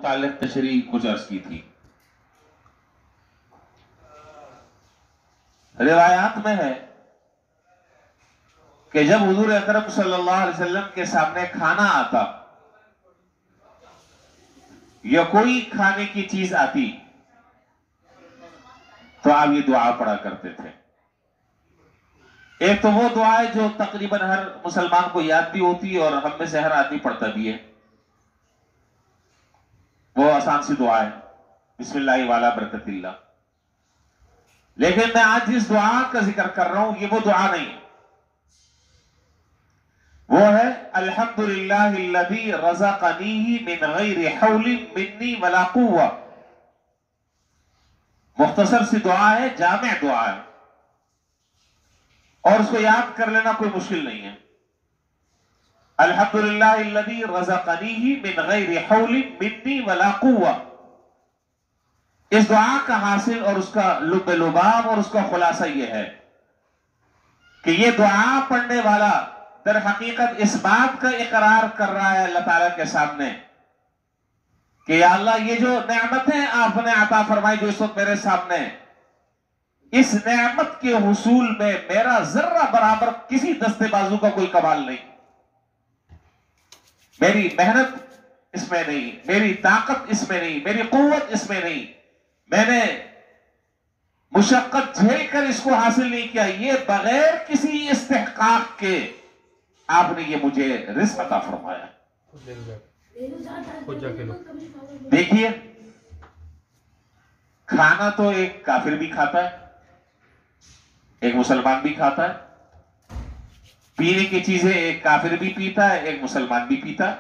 متعلق تشریح کچھ عرض کی تھی۔ روایات میں ہے کہ جب حضور اکرم صلی اللہ علیہ وسلم کے سامنے کھانا آتا یا کوئی کھانے کی چیز آتی تو آپ یہ دعا پڑھا کرتے تھے۔ ایک تو وہ دعا ہے جو تقریباً ہر مسلمان کو یاد بھی ہوتی ہے اور ہم میں سے ہر آدمی پڑھتا بھی ہے، وہ آسان سی دعا ہے، بسم اللہ والا برکت اللہ۔ لیکن میں آج جس دعا کا ذکر کر رہا ہوں یہ وہ دعا نہیں، وہ ہے الحمدللہ الذی رزقنی من غیر حول منی ولا قوہ۔ مختصر سی دعا ہے، جامع دعا ہے، اور اس کو یاد کر لینا کوئی مشکل نہیں ہے۔ الحمدللہ الذی رزقنی من غیر حول منی ولا قوہ۔ اس دعا کا حاصل اور اس کا لب لباب اور اس کا خلاصہ یہ ہے کہ یہ دعا پڑھنے والا در حقیقت اس بات کا اقرار کر رہا ہے اللہ تعالیٰ کے سامنے کہ یا اللہ یہ جو نعمتیں آپ نے عطا فرمائی جو اس وقت میرے سامنے، اس نعمت کے حصول میں میرا ذرہ برابر کسی دستے بازو کا کوئی کمال نہیں، میری محنت اس میں نہیں، میری طاقت اس میں نہیں، میری قوت اس میں نہیں، میں نے مشقت جھیل کر اس کو حاصل نہیں کیا، یہ بغیر کسی استحقاق کے آپ نے یہ مجھے رزق عطا فرمایا۔ دیکھیے کھانا تو ایک کافر بھی کھاتا ہے، ایک مسلمان بھی کھاتا ہے، پینے کی چیزیں ایک کافر بھی پیتا ہے، ایک مسلمان بھی پیتا ہے۔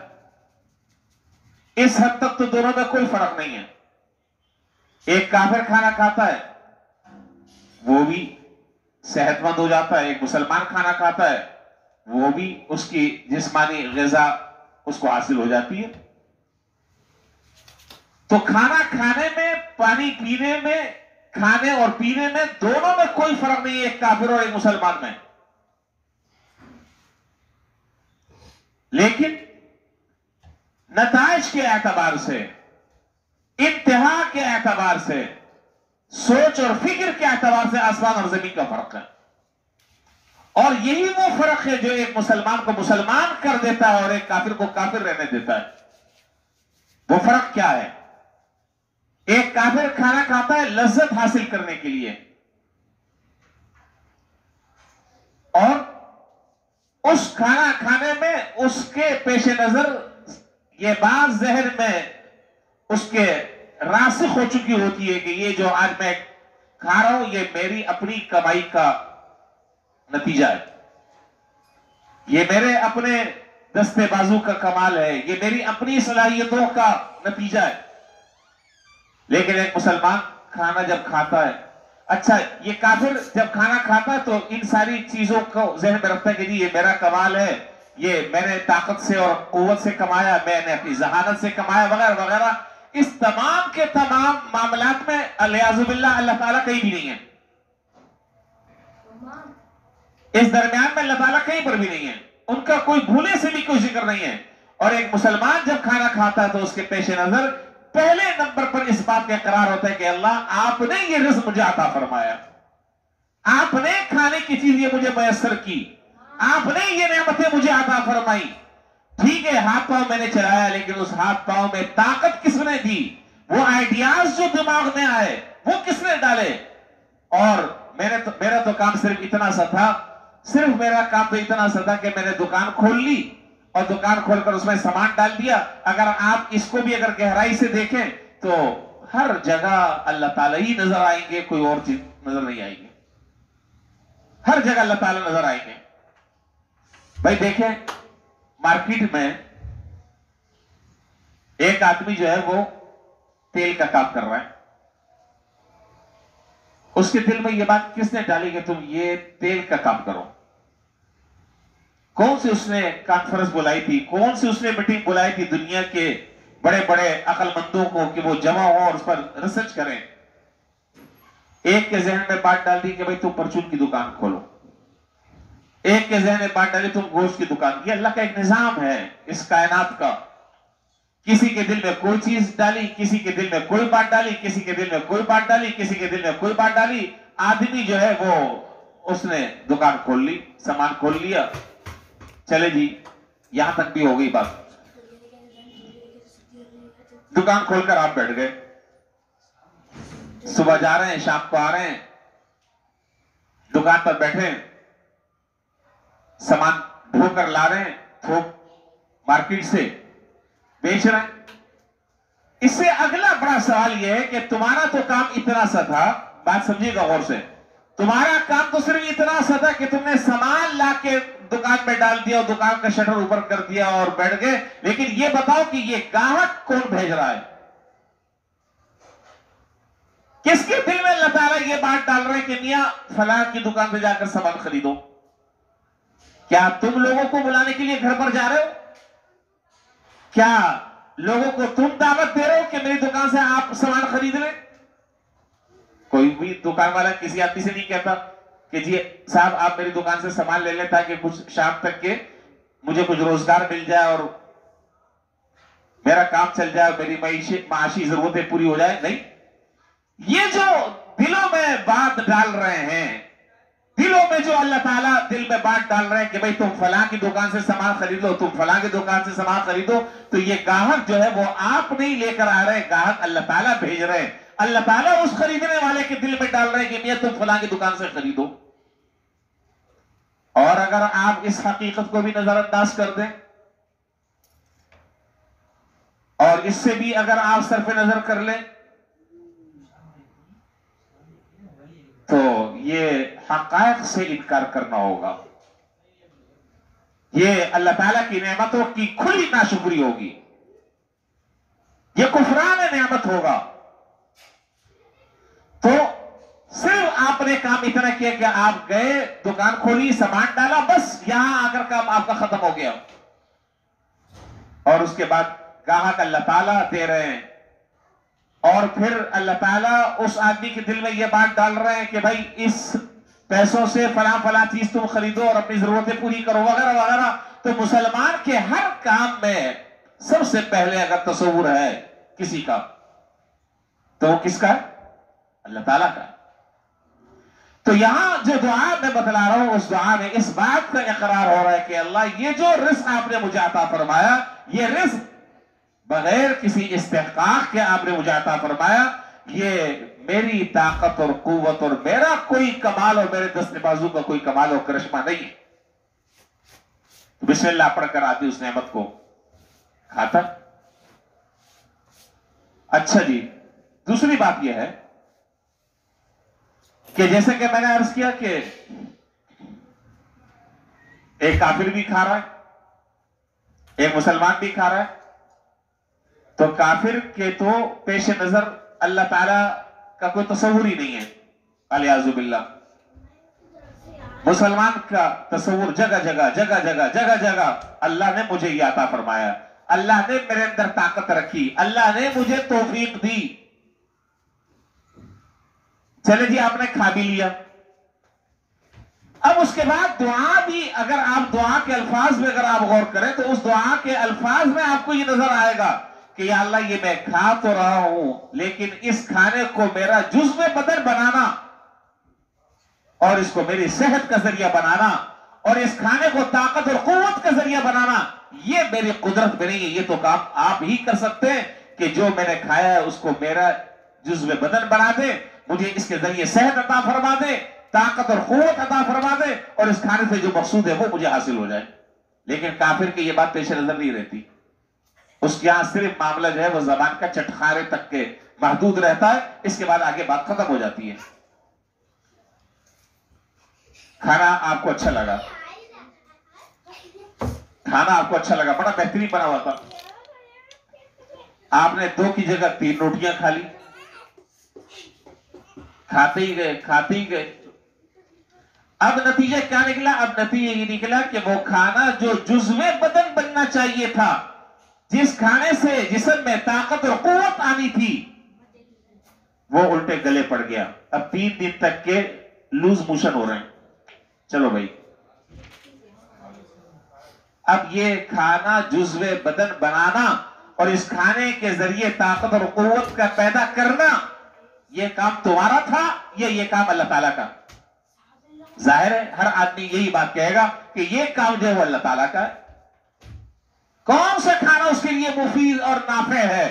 اس حد تک تو دونوں میں کوئی فرق نہیں ہے۔ ایک کافر کھانا کھاتا ہے وہ بھی صحت مند ہو جاتا ہے، ایک مسلمان کھانا کھاتا ہے وہ بھی اس کی جسمانی غذا اس کو حاصل ہو جاتی ہے۔ تو کھانا کھانے میں، پانی پینے میں، کھانے اور پینے میں دونوں میں کوئی فرق نہیں ہے ایک کافر اور ایک مسلمان میں۔ لیکن نتائج کے اعتبار سے، انتہا کے اعتبار سے، سوچ اور فکر کے اعتبار سے آسمان اور زمین کا فرق ہے، اور یہی وہ فرق ہے جو ایک مسلمان کو مسلمان کر دیتا ہے اور ایک کافر کو کافر رہنے دیتا ہے۔ وہ فرق کیا ہے؟ ایک کافر کھانا کھاتا ہے لذت حاصل کرنے کے لیے، اور اس کھانا کھانے میں اس کے پیش نظر یہ بات ذہن میں اس کے راسخ ہو چکی ہوتی ہے کہ یہ جو آج میں کھا رہا ہوں یہ میری اپنی کمائی کا نتیجہ ہے، یہ میرے اپنے دستے بازو کا کمال ہے، یہ میری اپنی صلاحیتوں کا نتیجہ ہے۔ لیکن ایک مسلمان کھانا جب کھاتا ہے، اچھا یہ کافر جب کھانا کھاتا ہے تو ان ساری چیزوں کو ذہن میں رکھتا ہے کہ جی یہ میرا کمال ہے، یہ میں نے طاقت سے اور قوت سے کمایا، میں نے اپنی ذہانت سے کمایا وغیرہ وغیرہ۔ اس تمام کے تمام معاملات میں الیاذ باللہ اللہ تعالیٰ کہیں بھی نہیں ہے، اس درمیان میں اللہ تعالیٰ کہیں پر بھی نہیں ہے، ان کا کوئی بھولے سے بھی کوئی ذکر نہیں ہے۔ اور ایک مسلمان جب کھانا کھاتا ہے تو اس کے پیش نظر پہلے نمبر پر اس بات کا اقرار ہوتا ہے کہ اللہ آپ نے یہ رزق مجھے عطا فرمایا، آپ نے کھانے کی چیز یہ مجھے میسر کی، آپ نے یہ نعمتیں مجھے عطا فرمائی۔ ٹھیک ہے ہاتھ پاؤں میں نے چلایا، لیکن اس ہاتھ پاؤں میں طاقت کس نے دی؟ وہ آئیڈیاز جو دماغ میں آئے وہ کس نے ڈالے؟ اور میرا تو کام صرف اتنا سا تھا، صرف میرا کام تو اتنا سا تھا کہ میں نے دکان کھول لی اور دکان کھول کر اس میں سامان ڈال دیا۔ اگر آپ اس کو بھی اگر گہرائی سے دیکھیں تو ہر جگہ اللہ تعالیٰ ہی نظر آئیں گے، کوئی اور چیز نظر نہیں آئیں گے، ہر جگہ اللہ تعالیٰ نظر آئیں گے۔ بھائی دیکھیں مارکیٹ میں ایک آدمی جو ہے وہ تیل کا کام کر رہا ہے، اس کے دل میں یہ بات کس نے ڈالی کہ تم یہ تیل کا کام کرو؟ کون سی اس نے کانفرنس بلائی تھی، کون سی اس نے میٹنگ بلائی تھی دنیا کے بڑے بڑے عقل مندوں کو کہ وہ جمع ہو اور اس پر ریسرچ کریں؟ ایک کے ذہن میں بات ڈال دی کہ بھائی تم پرچون کی دکان کھولو، ایک کے ذہن میں بات ڈالی تم گوشت کی دکان۔ یہ اللہ کا ایک نظام ہے اس کائنات کا، کسی کے دل میں کوئی چیز ڈالی، کسی کے دل میں کوئی بات ڈالی، کسی کے دل میں کوئی بات ڈالی، کسی کے دل میں کوئی بات ڈالی. آدمی جو ہے وہ اس نے دکان کھول لی، سامان کھول لیا، چلے جی یہاں تک بھی ہو گئی بات. دکان کھول کر آپ بیٹھ گئے، صبح جا رہے ہیں شام کو آ رہے ہیں، دکان پر بیٹھے سامان ڈھو کر لا رہے ہیں، تھوک مارکیٹ سے بیچ رہے ہیں. اس سے اگلا بڑا سوال یہ ہے کہ تمہارا تو کام اتنا سا تھا، بات سمجھیے گا غور سے، تمہارا کام تو صرف اتنا سا تھا کہ تم نے سامان لا کے دکان میں ڈال دیا اور دکان کا شٹر اوپر کر دیا اور بیٹھ گئے. لیکن یہ بتاؤ کہ یہ گاہک کون بھیج رہا ہے؟ کس کے دل میں اللہ تعالیٰ یہ بات ڈال رہے ہیں کہ میاں فلاں کی دکان پہ جا کر سامان خریدو؟ کیا تم لوگوں کو بلانے کے لیے گھر پر جا رہے ہو؟ کیا لوگوں کو تم دعوت دے رہے ہو کہ میری دکان سے آپ سامان خرید لیں؟ کوئی بھی دکان والا کسی آدمی سے نہیں کہتا کہ جی صاحب آپ میری دکان سے سامان لے لیں تاکہ کچھ شام تک کے مجھے کچھ روزگار مل جائے اور میرا کام چل جائے اور میری معاشی ضرورتیں پوری ہو جائے. نہیں، یہ جو دلوں میں بات ڈال رہے ہیں، دلوں میں جو اللہ تعالیٰ دل میں بات ڈال رہے ہیں کہ بھئی تم فلاں کی دکان سے سامان خریدو، تم فلاں کی دکان سے سامان خریدو، تو یہ گاہک جو ہے وہ آپ نہیں لے کر آ رہے ہیں، گاہک اللہ تعالیٰ بھیج رہے ہیں. اللہ تعالیٰ اس خریدنے والے کے دل میں ڈال رہے ہیں کہ میاں تم فلاں کی دکان سے خریدو. اور اگر آپ اس حقیقت کو بھی نظر انداز کر دیں اور اس سے بھی اگر آپ صرف نظر کر لیں تو یہ حقائق سے انکار کرنا ہوگا. یہ اللہ تعالیٰ کی نعمتوں کی کھلی ناشکری ہوگی، یہ کفران نعمت ہوگا. تو صرف آپ نے کام اتنا کیا کہ آپ گئے، دکان کھولی، سامان ڈالا، بس یہاں آ کر کام آپ کا ختم ہو گیا. اور اس کے بعد گاہک اللہ تعالیٰ دے رہے ہیں، اور پھر اللہ تعالیٰ اس آدمی کے دل میں یہ بات ڈال رہے ہیں کہ بھائی اس پیسوں سے فلاں فلاں چیز تم خریدو اور اپنی ضرورتیں پوری کرو وغیرہ وغیرہ. تو مسلمان کے ہر کام میں سب سے پہلے اگر تصور ہے کسی کا تو وہ کس کا ہے؟ اللہ تعالیٰ کا. تو یہاں جو دعا میں بتلا رہا ہوں اس دعا میں اس بات کا اقرار ہو رہا ہے کہ اللہ یہ جو رزق آپ نے مجھے عطا فرمایا، یہ رزق بغیر کسی استحقاق کے آپ نے مجھے عطا فرمایا، یہ میری طاقت اور قوت اور میرا کوئی کمال اور میرے دست بازو کا کوئی کمال اور کرشمہ نہیں. بسم اللہ پڑھ کر آتی اس نعمت کو کھاتا. اچھا جی، دوسری بات یہ ہے کہ جیسے کہ میں نے عرض کیا کہ ایک کافر بھی کھا رہا ہے، ایک مسلمان بھی کھا رہا ہے. تو کافر کے تو پیش نظر اللہ تعالیٰ کا کوئی تصور ہی نہیں ہے، الیاذ باللہ. مسلمان کا تصور جگہ جگہ جگہ جگہ جگہ جگہ اللہ نے مجھے یہ عطا فرمایا، اللہ نے میرے اندر طاقت رکھی، اللہ نے مجھے توفیق دی. چلے جی آپ نے کھا بھی لیا، اب اس کے بعد دعا بھی اگر آپ دعا کے الفاظ میں اگر آپ غور کریں تو اس دعا کے الفاظ میں آپ کو یہ نظر آئے گا کہ یا اللہ یہ میں کھا تو رہا ہوں لیکن اس کھانے کو میرا جزو بدن بنانا اور اس کو میری صحت کا ذریعہ بنانا اور اس کھانے کو طاقت اور قوت کا ذریعہ بنانا یہ میری قدرت میں نہیں ہے. یہ تو کام آپ ہی کر سکتے ہیں کہ جو میں نے کھایا ہے اس کو میرا جزو بدن بنا دے، مجھے اس کے ذریعے صحت عطا فرما دے، طاقت اور قوت عطا فرما دے اور اس کھانے سے جو مقصود ہے وہ مجھے حاصل ہو جائے. لیکن کافر کی یہ بات پیش نظر نہیں رہتی، اس کے یہاں صرف معاملہ جو ہے وہ زبان کا چٹخارے تک کے محدود رہتا ہے، اس کے بعد آگے بات ختم ہو جاتی ہے. کھانا آپ کو اچھا لگا، کھانا آپ کو اچھا لگا، بڑا بہترین بنا ہوا تھا، آپ نے 2 کی جگہ 3 روٹیاں کھا لی، کھاتے ہی گئے کھاتے ہی گئے. اب نتیجہ کیا نکلا؟ اب نتیجہ یہ نکلا کہ وہ کھانا جو جزو بدن بننا چاہیے تھا، جس کھانے سے جسم میں طاقت اور قوت آنی تھی، وہ الٹے گلے پڑ گیا. اب 3 دن تک کے لوز موشن ہو رہے ہیں. چلو بھائی، اب یہ کھانا جزو بدن بنانا اور اس کھانے کے ذریعے طاقت اور قوت کا پیدا کرنا، یہ کام تمہارا تھا یا یہ کام اللہ تعالیٰ کا؟ ظاہر ہے ہر آدمی یہی بات کہے گا کہ یہ کام جو ہے وہ اللہ تعالیٰ کا ہے۔ کون سا کھانا اس کے لیے مفید اور نافع ہے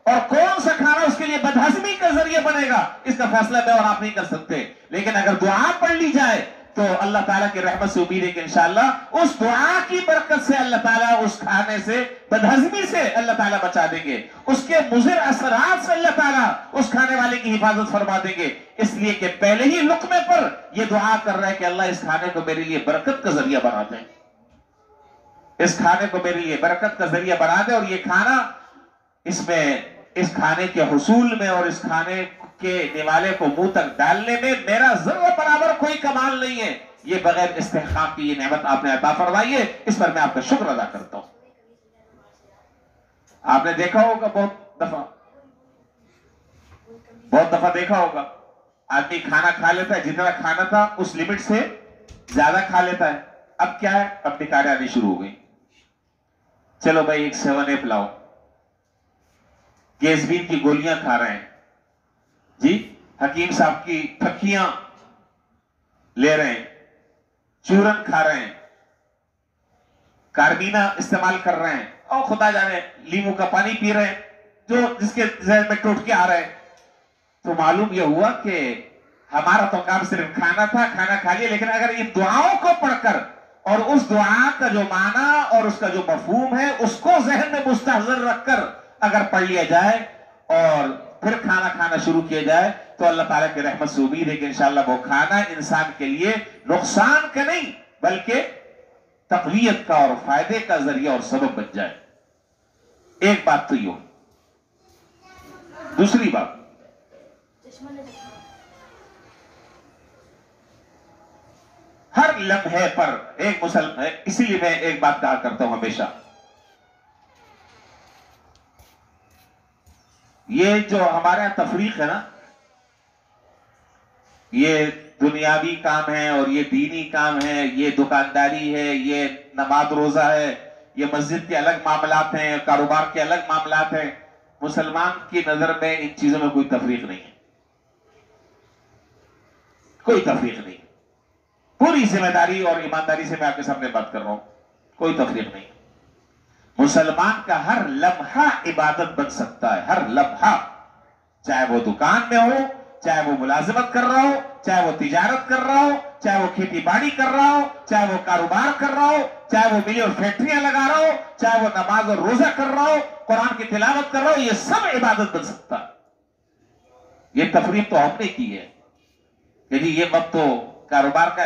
اور کون سا کھانا اس کے لیے بدہضمی کا ذریعہ بنے گا، اس کا فیصلہ میں اور آپ نہیں کر سکتے۔ لیکن اگر دعا پڑھ لی جائے تو اللہ تعالیٰ کی رحمت سے امید ہے کہ انشاءاللہ اس دعا کی برکت سے اللہ تعالیٰ اس کھانے سے، بدہضمی سے اللہ تعالیٰ بچا دیں گے، اس کے مضر اثرات سے اللہ تعالیٰ اس کھانے والے کی حفاظت فرما دیں گے، اس لیے کہ پہلے ہی لقمے پر یہ دعا کر رہا ہے کہ اللہ اس کھانے کو میرے لیے برکت کا ذریعہ بنا دیں، اس کھانے کو میرے لیے برکت کا ذریعہ بنا دے۔ اور یہ کھانا، اس کھانے کے حصول میں اور اس کھانے کے نوالے کو منہ تک ڈالنے میں میرا ذرہ برابر کوئی کمال نہیں ہے، یہ بغیر استحقاق کی یہ نعمت آپ نے عطا فرمائی ہے، اس پر میں آپ کا شکر ادا کرتا ہوں۔ آپ نے دیکھا ہوگا بہت دفعہ دیکھا ہوگا، آدمی کھانا کھا لیتا ہے، جتنا کھانا تھا اس لمٹ سے زیادہ کھا لیتا ہے۔ اب کیا ہے، اب نکاریں آنی شروع ہو گئی، چلو بھائی ایک 7 لاؤ، گیسبین کی گولیاں کھا رہے ہیں جی، حکیم صاحب کی پھکیاں لے رہے ہیں، چورن کھا رہے ہیں، کاربینہ استعمال کر رہے ہیں، اور خدا جانے لیمو کا پانی پی رہے ہیں، جو جس کے ذہن میں ٹوٹکے آ رہے ہیں۔ تو معلوم یہ ہوا کہ ہمارا تو کام صرف کھانا تھا، کھانا کھا لیا، لیکن اگر ان دعاؤں کو پڑھ کر اور اس دعا کا جو معنی اور اس کا جو مفہوم ہے اس کو ذہن میں مستحضر رکھ کر اگر پڑھ لیا جائے اور پھر کھانا کھانا شروع کیا جائے تو اللہ تعالیٰ کی رحمت سے امید ہے کہ انشاءاللہ وہ کھانا انسان کے لیے نقصان کا نہیں بلکہ تقویت کا اور فائدے کا ذریعہ اور سبب بن جائے۔ ایک بات تو یہ، دوسری بات، ہر لمحے پر ایک مسلمان، اسی لیے میں ایک بات کہا کرتا ہوں ہمیشہ، یہ جو ہمارے یہاں تفریق ہے نا، یہ دنیاوی کام ہے اور یہ دینی کام ہے، یہ دکانداری ہے، یہ نماز روزہ ہے، یہ مسجد کے الگ معاملات ہیں، کاروبار کے الگ معاملات ہیں۔ مسلمان کی نظر میں ان چیزوں میں کوئی تفریق نہیں ہے، کوئی تفریق نہیں، پوری ذمہ داری اور ایمانداری سے میں آپ کے سامنے بات کر رہا ہوں، کوئی تفریق نہیں۔ مسلمان کا ہر لمحہ عبادت بن سکتا ہے، ہر لمحہ، چاہے وہ دکان میں ہو، چاہے وہ ملازمت کر رہا ہو، چاہے وہ تجارت کر رہا ہو، چاہے وہ کھیتی باڑی کر رہا ہو، چاہے وہ کاروبار کر رہا ہو، چاہے وہ ملیں اور فیکٹریاں لگا رہا ہو، چاہے وہ نماز اور روزہ کر رہا ہو، قرآن کی تلاوت کر رہا ہو، یہ سب عبادت بن سکتا ہے۔ یہ تفریق تو ہم نے کی ہے کہ جی یہ وقت تو کاروبار کا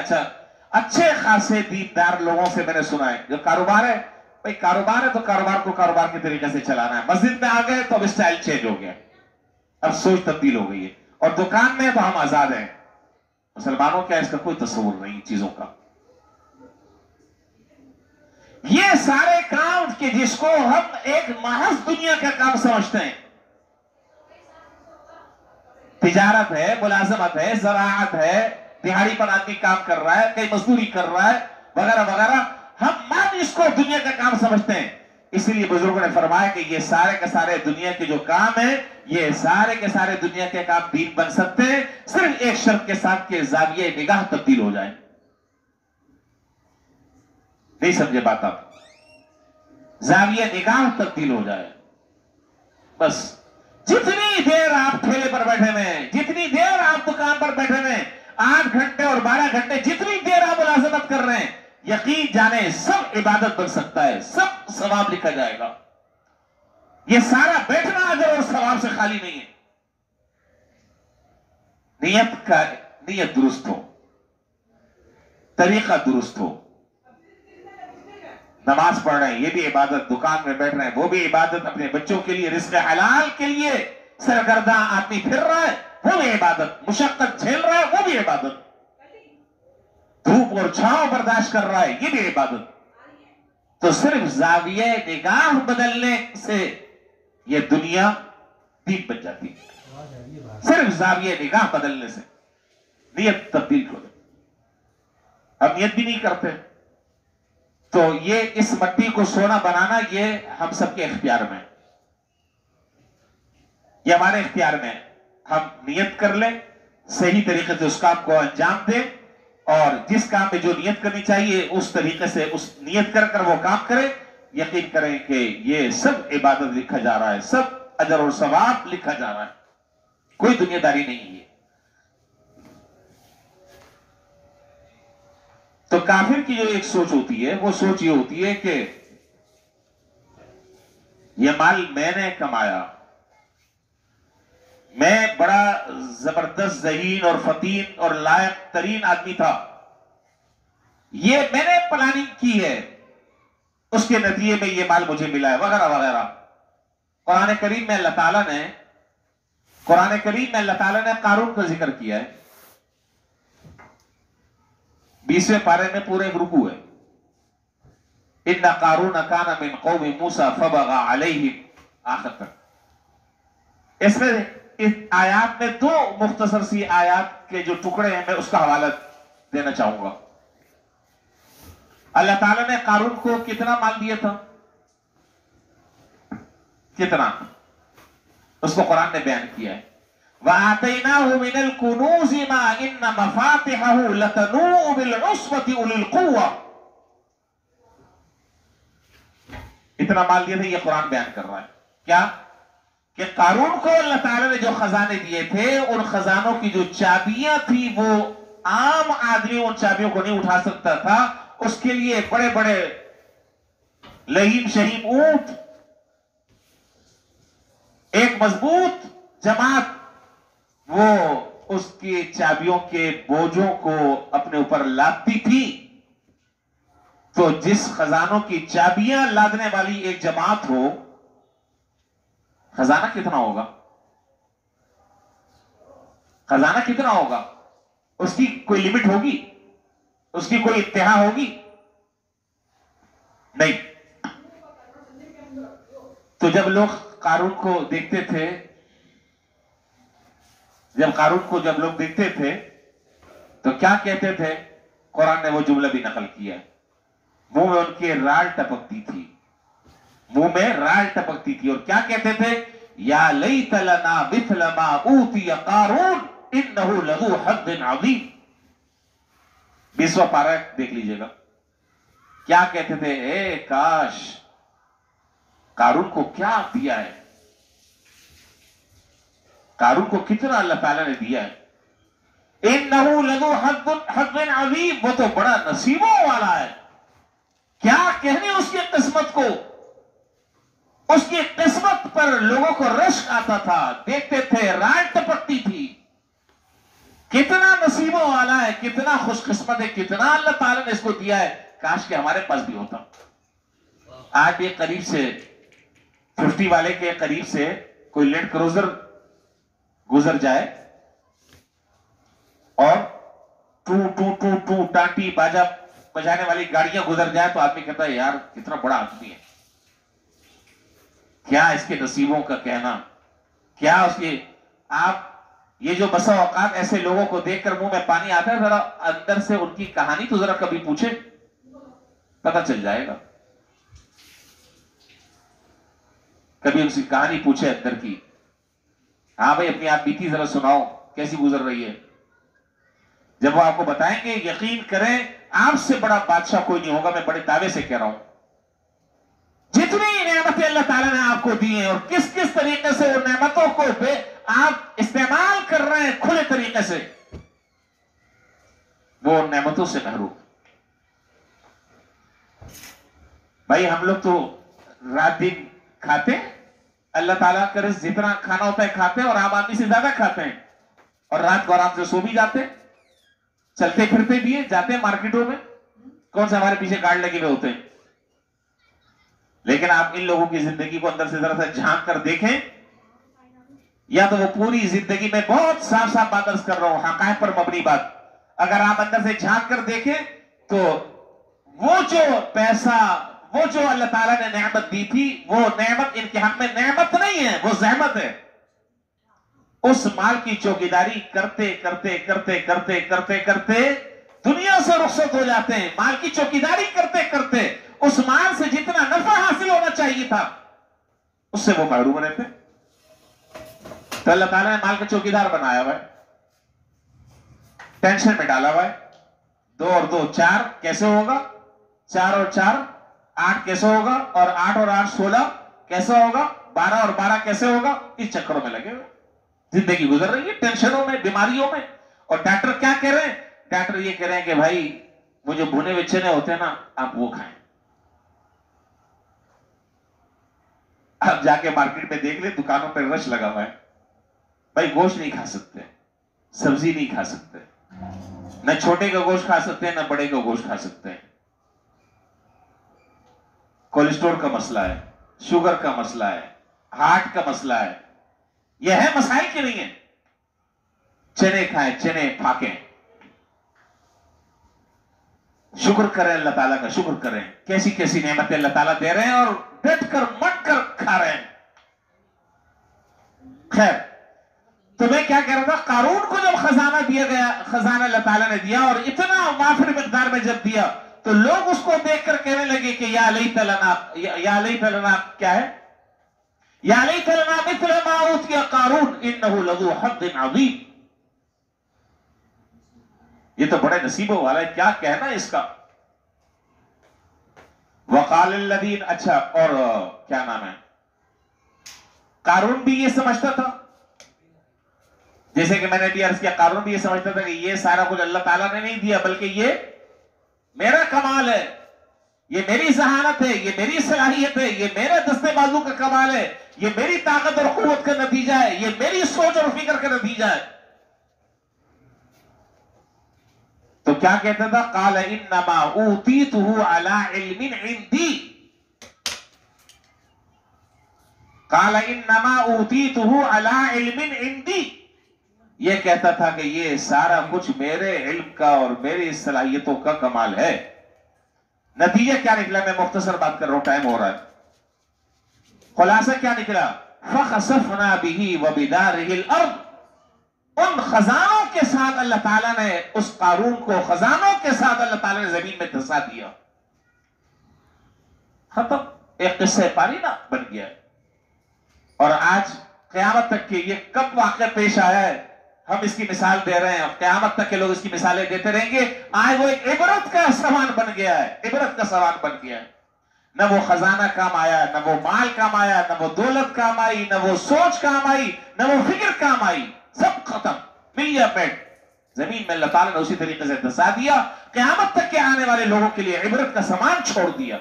اچھے خاصے دیندار لوگوں سے میں نے سنا ہے، جو کاروبار ہے، بھئی کاروبار ہے تو کاروبار کو کاروبار کے طریقے سے چلانا ہے، مسجد میں آ گئے تو اب اسٹائل چینج ہو گیا، اب سوچ تبدیل ہو گئی ہے، اور دکان میں تو ہم آزاد ہیں۔ مسلمانوں کیا اس کا کوئی تصور نہیں چیزوں کا، یہ سارے کام کہ جس کو ہم ایک محض دنیا کا کام سمجھتے ہیں، تجارت ہے، ملازمت ہے، زراعت ہے، دیہاڑی پر آدمی کام کر رہا ہے، کئی مزدوری کر رہا ہے، وغیرہ وغیرہ، ہم مان اس کو دنیا کا کام سمجھتے ہیں۔ اسی لیے بزرگوں نے فرمایا کہ یہ سارے کے سارے دنیا کے جو کام ہیں، یہ سارے کے سارے دنیا کے کام دین بن سکتے ہیں، صرف ایک شرط کے ساتھ کہ زاویہ نگاہ تبدیل ہو جائے۔ نہیں سمجھے بات آپ؟ زاویہ نگاہ تبدیل ہو جائے، بس۔ جتنی دیر آپ ٹھیلے پر بیٹھے ہوئے، جتنی دیر آپ دکان پر بیٹھے ہوئے، 8 گھنٹے اور 12 گھنٹے جتنی دیر آپ ملازمت کر رہے ہیں، یقین جانے سب عبادت بن سکتا ہے، سب ثواب لکھا جائے گا۔ یہ سارا بیٹھنا اجر اور ثواب سے خالی نہیں ہے۔ نیت درست ہو، طریقہ درست ہو، نماز پڑھ رہے ہیں یہ بھی عبادت، دکان میں بیٹھ رہے ہیں وہ بھی عبادت، اپنے بچوں کے لیے رزق حلال کے لیے سرگرداں آدمی پھر رہا ہے وہ بھی عبادت، مشقت جھیل رہا ہے وہ بھی عبادت، دھوپ اور چھاؤں برداشت کر رہا ہے یہ بھی عبادت۔ تو صرف زاویہ نگاہ بدلنے سے یہ دنیا دین بن جاتی ہے، صرف زاویہ نگاہ بدلنے سے نیت تبدیل ہو جاتی۔ اب نیت بھی نہیں کرتے تو یہ اس مٹی کو سونا بنانا یہ ہم سب کے اختیار میں ہے۔ یہ ہمارے اختیار میں ہے، ہم نیت کر لیں، صحیح طریقے سے اس کام کو انجام دیں، اور جس کام میں جو نیت کرنی چاہیے اس طریقے سے اس نیت کر کر وہ کام کریں، یقین کریں کہ یہ سب عبادت لکھا جا رہا ہے، سب اجر اور ثواب لکھا جا رہا ہے، کوئی دنیا داری نہیں ہے۔ تو کافر کی جو ایک سوچ ہوتی ہے وہ سوچ یہ ہوتی ہے کہ یہ مال میں نے کمایا، میں بڑا زبردست ذہین اور فطین اور لائق ترین آدمی تھا، یہ میں نے پلاننگ کی ہے، اس کے نتیجے میں یہ مال مجھے ملا ہے، وغیرہ وغیرہ۔ قرآن کریم میں اللہ تعالیٰ نے قارون کا ذکر کیا ہے، 20ویں پارے میں پورے ایک رکوع ہے، ان قارون کان من قوم موسیٰ فبغى علیہم، آخر تک۔ اس آیات میں دو مختصر سی آیات کے جو ٹکڑے ہیں میں اس کا حوالہ دینا چاہوں گا۔ اللہ تعالیٰ نے قارون کو کتنا مال دیا تھا؟ کتنا؟ اس کو قرآن نے بیان کیا ہے، وَآتَيْنَاهُ مِنَ الْكُنُوزِ مَا إِنَّ مَفَاتِحَهُ لَتَنُوءُ بِالْعُصْبَةِ أُولِي الْقُوَّةِ۔ اتنا مال دیا تھا، یہ قرآن بیان کر رہا ہے کیا؟ کہ قارون کو اللہ تعالیٰ نے جو خزانے دیے تھے، ان خزانوں کی جو چابیاں تھی وہ عام آدمی ان چابیوں کو نہیں اٹھا سکتا تھا، اس کے لیے بڑے بڑے لہیم شہیم اونٹ، ایک مضبوط جماعت، وہ اس کی چابیوں کے بوجھوں کو اپنے اوپر لادتی تھی۔ تو جس خزانوں کی چابیاں لادنے والی ایک جماعت ہو، خزانہ کتنا ہوگا؟ خزانہ کتنا ہوگا؟ اس کی کوئی لمٹ ہوگی؟ اس کی کوئی انتہا ہوگی؟ نہیں۔ تو جب لوگ قارون کو دیکھتے تھے، جب لوگ دیکھتے تھے تو کیا کہتے تھے؟ قرآن نے وہ جملہ بھی نقل کیا، منہ میں ان کے رال ٹپکتی تھی، اور کیا کہتے تھے؟ یا لیت لنا مثل ما اوتی قارون انہ لذو حظ عظیم۔ 20واں پارہ دیکھ لیجئے گا، کیا کہتے تھے؟ اے کاش قارون کو کیا دیا ہے، قارون کو کتنا اللہ تعالیٰ نے دیا ہے، انہو لذو حظ عظیم، وہ تو بڑا نصیبوں والا ہے۔ کیا کہنے اس کی قسمت کو، اس کی قسمت پر لوگوں کو رشک آتا تھا، دیکھتے تھے رائے ٹپکتی تھی، کتنا نصیبوں والا ہے، کتنا خوش قسمت ہے، کتنا اللہ تعالیٰ نے اس کو دیا ہے، کاش کہ ہمارے پاس بھی ہوتا۔ آج بھی قریب سے 50 والے کے قریب سے کوئی لینڈ کروزر گزر جائے اور ٹو ٹانٹی باجا بجانے والی گاڑیاں گزر جائے تو آدمی کہتا ہے یار کتنا بڑا آدمی ہے، کیا اس کے نصیبوں کا کہنا، کیا اس کے۔ آپ یہ جو بسا اوقات ایسے لوگوں کو دیکھ کر منہ میں پانی آتا ہے، ذرا اندر سے ان کی کہانی تو ذرا کبھی پوچھے، پتہ چل جائے گا۔ کبھی ان سے کہانی پوچھے اندر کی، ہاں بھائی اپنی آپ بیتی ذرا سناؤ کیسی گزر رہی ہے۔ جب وہ آپ کو بتائیں گے، یقین کریں آپ سے بڑا بادشاہ کوئی نہیں ہوگا، میں بڑے دعوے سے کہہ رہا ہوں۔ جتنی نعمتیں اللہ تعالیٰ نے آپ کو دی ہیں اور کس کس طریقے سے وہ نعمتوں کو آپ استعمال کر رہے ہیں کھلے طریقے سے، وہ نعمتوں سے محروم۔ بھائی ہم لوگ تو رات دن کھاتے، اللہ تعالیٰ کا رزق جتنا کھانا ہوتا ہے کھاتے ہیں، اور عام آدمی سے زیادہ کھاتے ہیں، اور رات کو آرام سے سو بھی جاتے، چلتے پھرتے بھی ہیں، جاتے ہیں مارکیٹوں میں، کون سے ہمارے پیچھے گارڈ لگے ہوئے ہوتے ہیں۔ لیکن آپ ان لوگوں کی زندگی کو اندر سے ذرا سا جھانک کر دیکھیں، یا تو وہ پوری زندگی میں بہت صاف صاف بات عرض کر رہا ہوں، حقائق پر مبنی بات، اگر آپ اندر سے جھانک کر دیکھیں تو وہ جو پیسہ، وہ جو اللہ تعالیٰ نے نعمت دی تھی، وہ نعمت ان کے حق میں نعمت نہیں ہے، وہ زحمت ہے۔ اس مال کی چوکیداری کرتے کرتے کرتے کرتے کرتے کرتے دنیا سے رخصت ہو جاتے ہیں، مال کی چوکیداری کرتے کرتے اس مال سے جتنا نفع حاصل ہونا چاہیے تھا اس سے وہ محروم رہتے۔ تو اللہ تعالیٰ نے مال کا چوکیدار بنایا ہوا ہے، ٹینشن میں ڈالا ہوا ہے. 2 اور 2 4 کیسے ہوگا، 4 اور 4 8 کیسے ہوگا، اور 8 اور 8 16 کیسے ہوگا، 12 اور 12 کیسے ہوگا. اس چکروں میں لگے ہوئے زندگی گزر رہی ہے، ٹینشنوں میں، بیماریوں میں. اور ڈاکٹر کیا کہہ رہے ہیں؟ ڈاکٹر یہ کہہ رہے ہیں کہ بھائی وہ جو بھنے ہوئے چنے ہوتے ہیں نا، آپ وہ کھائیں. اب جا کے مارکیٹ میں دیکھ لیں، دکانوں پہ رش لگا ہوا ہے. بھائی گوشت نہیں کھا سکتے، سبزی نہیں کھا سکتے، نہ چھوٹے کا گوشت کھا سکتے ہیں، نہ بڑے کا گوشت کھا سکتے ہیں. کولیسٹرول کا مسئلہ ہے، شوگر کا مسئلہ ہے، ہارٹ کا مسئلہ ہے. یہ ہے مسائل کے نہیں ہیں. چنے کھائیں، چنے پھاکیں، شکر کریں، اللہ تعالیٰ کا شکر کریں. کیسی کیسی نعمتیں اللہ تعالیٰ دے رہے ہیں اور ڈٹ کر مٹ کر کھا رہے ہیں. خیر، تو میں کیا کہہ رہا تھا، قارون کو جب خزانہ دیا گیا، خزانہ اللہ تعالیٰ نے دیا اور اتنا وافر مقدار میں جب دیا تو لوگ اس کو دیکھ کر کہنے لگے کہ یا لیت لنا کیا ہے، یا لیت لنا مثل ما اوتی قارون انہ لذو حظ عظیم. یہ تو بڑے نصیبوں والا ہے، کیا کہنا اس کا. وقال الذین، اچھا اور کیا نام ہے، قارون بھی یہ سمجھتا تھا، جیسے کہ میں نے بھی عرض کیا، قارون بھی یہ سمجھتا تھا کہ یہ سارا کچھ اللہ تعالیٰ نے نہیں دیا، بلکہ یہ میرا کمال ہے، یہ میری ذہانت ہے، یہ میری صلاحیت ہے، یہ میرے دستے بازو کا کمال ہے، یہ میری طاقت اور قوت کا نتیجہ ہے، یہ میری سوچ اور فکر کا نتیجہ ہے. تو کیا کہتا تھا، قال انما اوتیتہ علی علم عندی، قال انما اوتیتہ علی علم عندی. یہ کہتا تھا کہ یہ سارا کچھ میرے علم کا اور میری صلاحیتوں کا کمال ہے. نتیجہ کیا نکلا، میں مختصر بات کر رہا ہوں، ٹائم ہو رہا ہے. خلاصہ کیا نکلا، فخسفنا به وبداره الارض. ان خزانوں کے ساتھ اللہ تعالیٰ نے اس قارون کو، خزانوں کے ساتھ اللہ تعالیٰ نے زمین میں دھسا دیا. ختم، ایک قصہ پاری نا بن گیا. اور آج قیامت تک کہ یہ کب واقعہ پیش آیا ہے، ہم اس کی مثال دے رہے ہیں، قیامت تک کے لوگ اس کی مثالیں دیتے رہیں گے. آج وہ ایک عبرت کا سامان بن گیا ہے، عبرت کا سامان بن گیا ہے. نہ وہ خزانہ کام آیا، نہ وہ مال کام آیا، نہ وہ دولت کام آئی، نہ وہ سوچ کام آئی، نہ وہ فکر کام آئی. سب ختم، ملیا پیٹ. زمین میں اللہ تعالیٰ نے اسی طریقے سے دھسا دیا. قیامت تک کے آنے والے لوگوں کے لیے عبرت کا سامان چھوڑ دیا.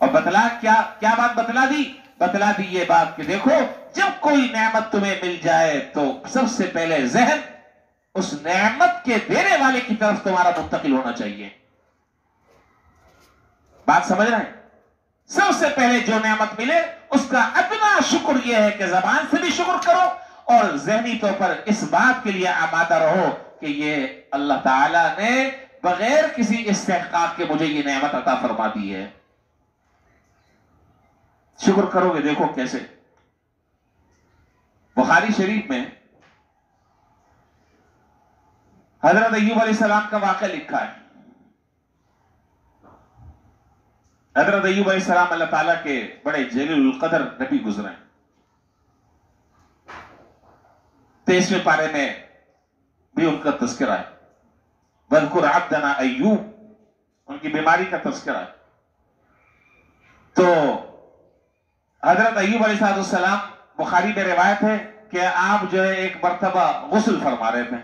اور بتلا کیا بات بتلا دی؟ بتلا دی یہ بات کہ دیکھو، جب کوئی نعمت تمہیں مل جائے تو سب سے پہلے ذہن اس نعمت کے دینے والے کی طرف تمہارا منتقل ہونا چاہیے. بات سمجھ رہے ہیں؟ سب سے پہلے جو نعمت ملے اس کا ادنا شکر یہ ہے کہ زبان سے بھی شکر کرو اور ذہنی طور پر اس بات کے لیے آمادہ رہو کہ یہ اللہ تعالیٰ نے بغیر کسی استحقاق کے مجھے یہ نعمت عطا فرما دی ہے. شکر کرو گے، دیکھو کیسے. بخاری شریف میں حضرت ایوب علیہ السلام کا واقعہ لکھا ہے. حضرت ایوب علیہ السلام اللہ تعالیٰ کے بڑے جلیل القدر نبی گزرے ہیں. 23ویں پارے میں بھی ان کا تذکرہ ہے. وَاذْكُرْ عَبْدَنَا ایوب، ان کی بیماری کا تذکرہ ہے. تو حضرت ایوب علیہ السلام، بخاری میں روایت ہے کہ آپ جو ہے ایک مرتبہ غسل فرما رہے تھے.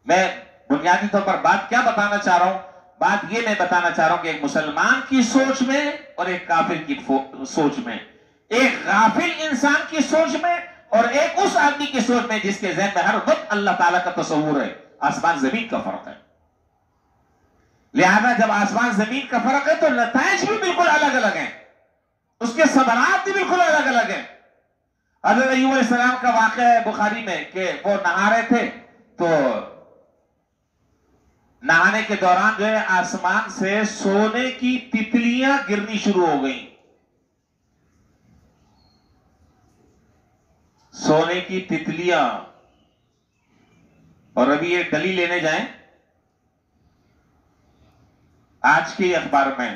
میں بنیادی طور پر بات کیا بتانا چاہ رہا ہوں؟ بات یہ میں بتانا چاہ رہا ہوں کہ ایک مسلمان کی سوچ میں اور ایک کافر کی سوچ میں، ایک غافل انسان کی سوچ میں اور ایک اس آدمی کی سوچ میں جس کے ذہن میں ہر وقت اللہ تعالیٰ کا تصور ہے، آسمان زمین کا فرق ہے. لہذا جب آسمان زمین کا فرق ہے تو نتائج بھی بالکل الگ الگ ہیں، اس کے ثمرات بھی بالکل الگ الگ ہیں. حضرت ایوب علیہ السلام کا واقعہ ہے بخاری میں کہ وہ نہا رہے تھے، تو نہانے کے دوران جو ہے آسمان سے سونے کی تتلیاں گرنی شروع ہو گئیں. سونے کی تتلیاں. اور ابھی یہ دلیل لینے جائیں، آج کے اخبار میں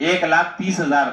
1,30,000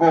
کو